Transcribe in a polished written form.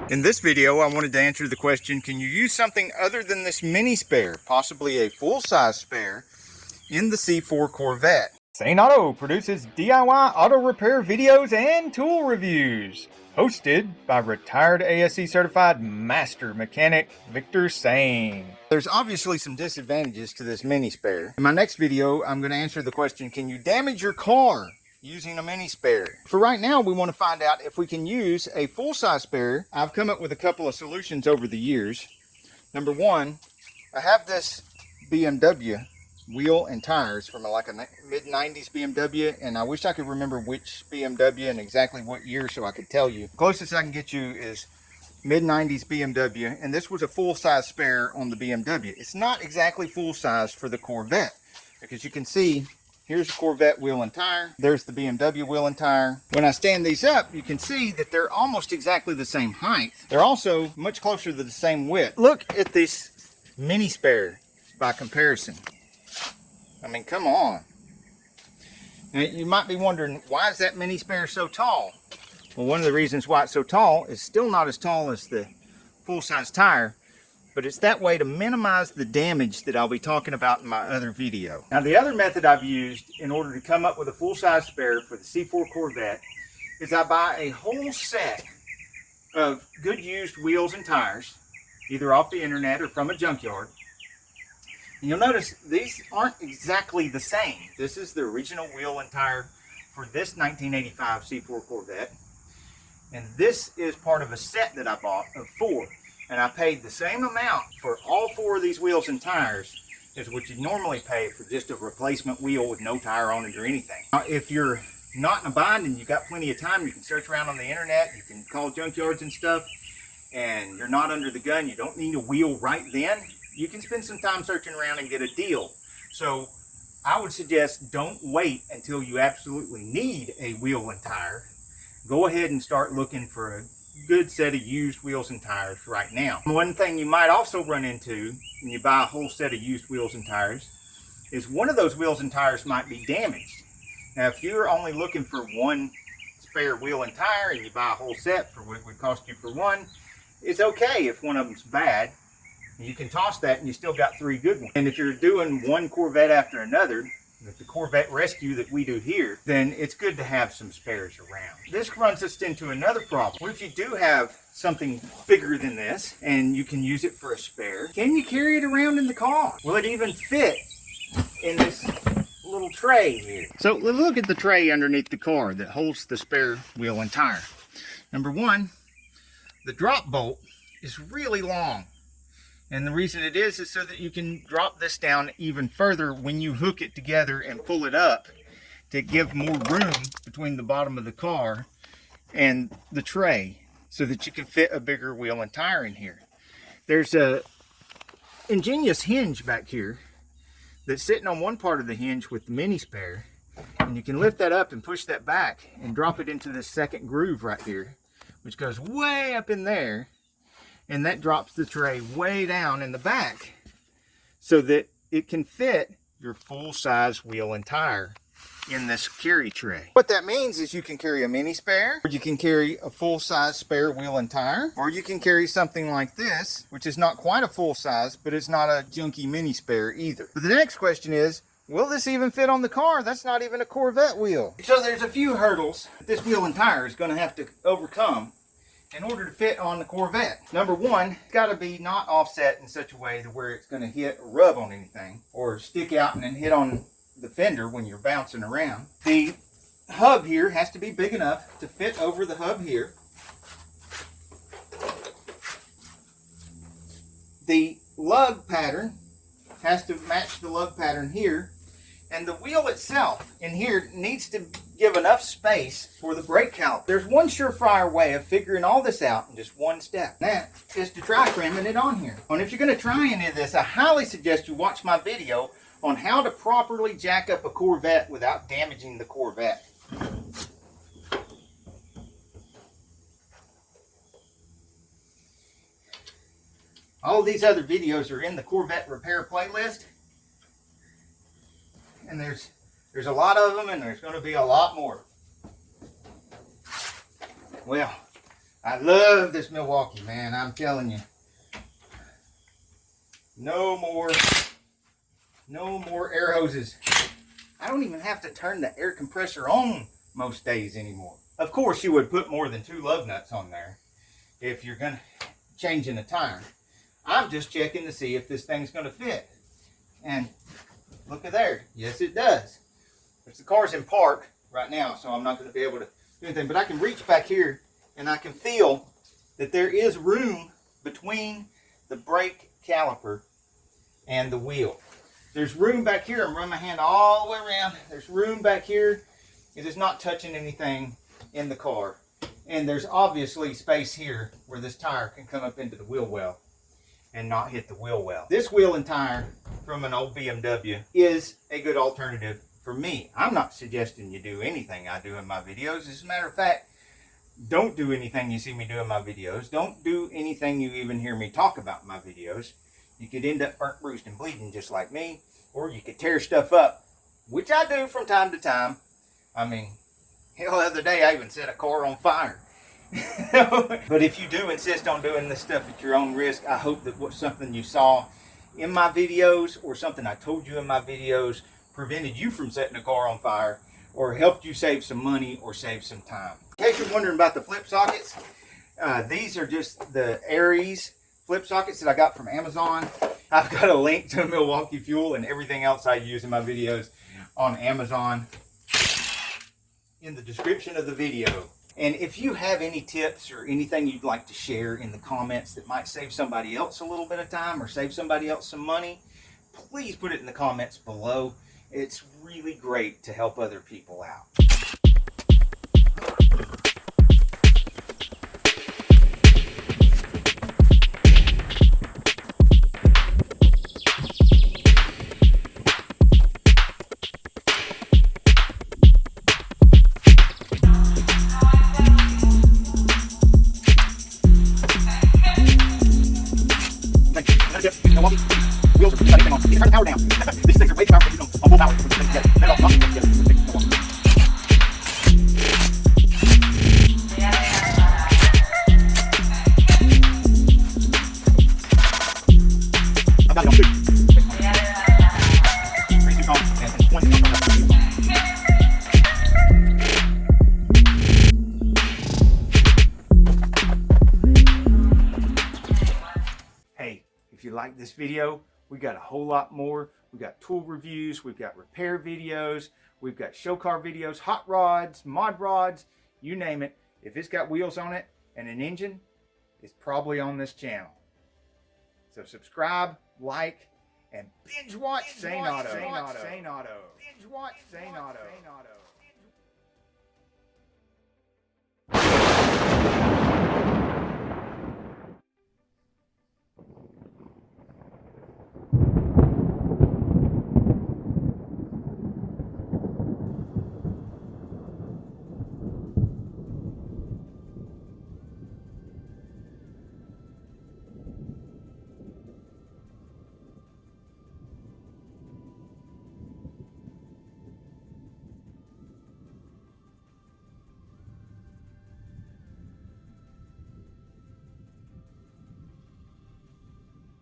In this video, I wanted to answer the question, can you use something other than this mini spare, possibly a full-size spare, in the C4 Corvette? Saneauto produces DIY auto repair videos and tool reviews, hosted by retired ASE certified master mechanic Victor Sane. There's obviously some disadvantages to this mini spare. In my next video, I'm going to answer the question, can you damage your car using a mini spare? For right now, we want to find out if we can use a full-size spare. I've come up with a couple of solutions over the years. Number one, I have this BMW wheel and tires from like a mid-90s BMW, and I wish I could remember which BMW and exactly what year so I could tell you. The closest I can get you is mid-90s BMW, and this was a full-size spare on the BMW. It's not exactly full-size for the Corvette, because you can see here's the Corvette wheel and tire. There's the BMW wheel and tire. When I stand these up, you can see that they're almost exactly the same height. They're also much closer to the same width. Look at this mini spare by comparison. I mean, come on. Now, you might be wondering, why is that mini spare so tall? Well, one of the reasons why it's so tall is still not as tall as the full-size tire, but it's that way to minimize the damage that I'll be talking about in my other video. Now, the other method I've used in order to come up with a full-size spare for the C4 Corvette is I buy a whole set of good used wheels and tires, either off the internet or from a junkyard. And you'll notice these aren't exactly the same. This is the original wheel and tire for this 1985 C4 Corvette. And this is part of a set that I bought of 4. And I paid the same amount for all 4 of these wheels and tires as what you normally pay for just a replacement wheel with no tire on it or anything. Now, if you're not in a bind and you've got plenty of time, you can search around on the internet, you can call junkyards and stuff, and you're not under the gun, you don't need a wheel right then, you can spend some time searching around and get a deal. So I would suggest don't wait until you absolutely need a wheel and tire. Go ahead and start looking for a good set of used wheels and tires right now. One thing you might also run into when you buy a whole set of used wheels and tires is one of those wheels and tires might be damaged. Now, if you're only looking for one spare wheel and tire and you buy a whole set for what it would cost you for one, it's okay if one of them's bad. You can toss that and you still got 3 good ones. And if you're doing one Corvette after another, like the Corvette rescue that we do here, then it's good to have some spares around. This runs us into another problem. What if you do have something bigger than this and you can use it for a spare? Can you carry it around in the car? Will it even fit in this little tray here? So let's look at the tray underneath the car that holds the spare wheel and tire. Number one, the drop bolt is really long. And the reason it is so that you can drop this down even further when you hook it together and pull it up to give more room between the bottom of the car and the tray so that you can fit a bigger wheel and tire in here. There's a ingenious hinge back here that's sitting on one part of the hinge with the mini spare, and you can lift that up and push that back and drop it into this second groove right here, which goes way up in there. And that drops the tray way down in the back so that it can fit your full-size wheel and tire in this carry tray. What that means is you can carry a mini spare, or you can carry a full-size spare wheel and tire, or you can carry something like this, which is not quite a full-size, but it's not a junky mini spare either. But the next question is, will this even fit on the car? That's not even a Corvette wheel. So there's a few hurdles that this wheel and tire is going to have to overcome in order to fit on the Corvette. Number one, it's got to be not offset in such a way to where it's going to hit or rub on anything or stick out and then hit on the fender when you're bouncing around. The hub here has to be big enough to fit over the hub here. The lug pattern has to match the lug pattern here. And the wheel itself in here needs to give enough space for the brake caliper. There's one surefire way of figuring all this out in just one step. And that is to try cramming it on here. And if you're going to try any of this, I highly suggest you watch my video on how to properly jack up a Corvette without damaging the Corvette. All these other videos are in the Corvette repair playlist. And there's a lot of them, and there's going to be a lot more. Well, I love this Milwaukee, man. I'm telling you. No more air hoses. I don't even have to turn the air compressor on most days anymore. Of course, you would put more than 2 lug nuts on there if you're going to change in a tire. I'm just checking to see if this thing's going to fit. And look at there. Yes, it does. But the car's in park right now, so I'm not going to be able to do anything. But I can reach back here, and I can feel that there is room between the brake caliper and the wheel. There's room back here. I'm running my hand all the way around. There's room back here. It is not touching anything in the car. And there's obviously space here where this tire can come up into the wheel well and not hit the wheel well. This wheel and tire from an old BMW is a good alternative for me. I'm not suggesting you do anything I do in my videos. As a matter of fact, don't do anything you see me do in my videos. Don't do anything you even hear me talk about in my videos. You could end up burnt, bruised, and bleeding just like me, or you could tear stuff up, which I do from time to time. I mean, hell, the other day I even set a car on fire. But if you do insist on doing this stuff at your own risk, I hope that what something you saw in my videos or something I told you in my videos prevented you from setting a car on fire or helped you save some money or save some time. In case you're wondering about the flip sockets, these are just the Aries flip sockets that I got from Amazon. I've got a link to Milwaukee Fuel and everything else I use in my videos on Amazon in the description of the video. And if you have any tips or anything you'd like to share in the comments that might save somebody else a little bit of time or save somebody else some money, please put it in the comments below. It's really great to help other people out. Wheels are shutting on. Turn the power down. These things are way too powerful. On full power. I've got it on 2. 3, 2 calm, and 1 calm. Hey, if you like this video, we got a whole lot more. We've got tool reviews, we've got repair videos, we've got show car videos, hot rods, mod rods, you name it. If it's got wheels on it and an engine, it's probably on this channel. So subscribe, like, and binge watch Saneauto. Binge watch Saneauto.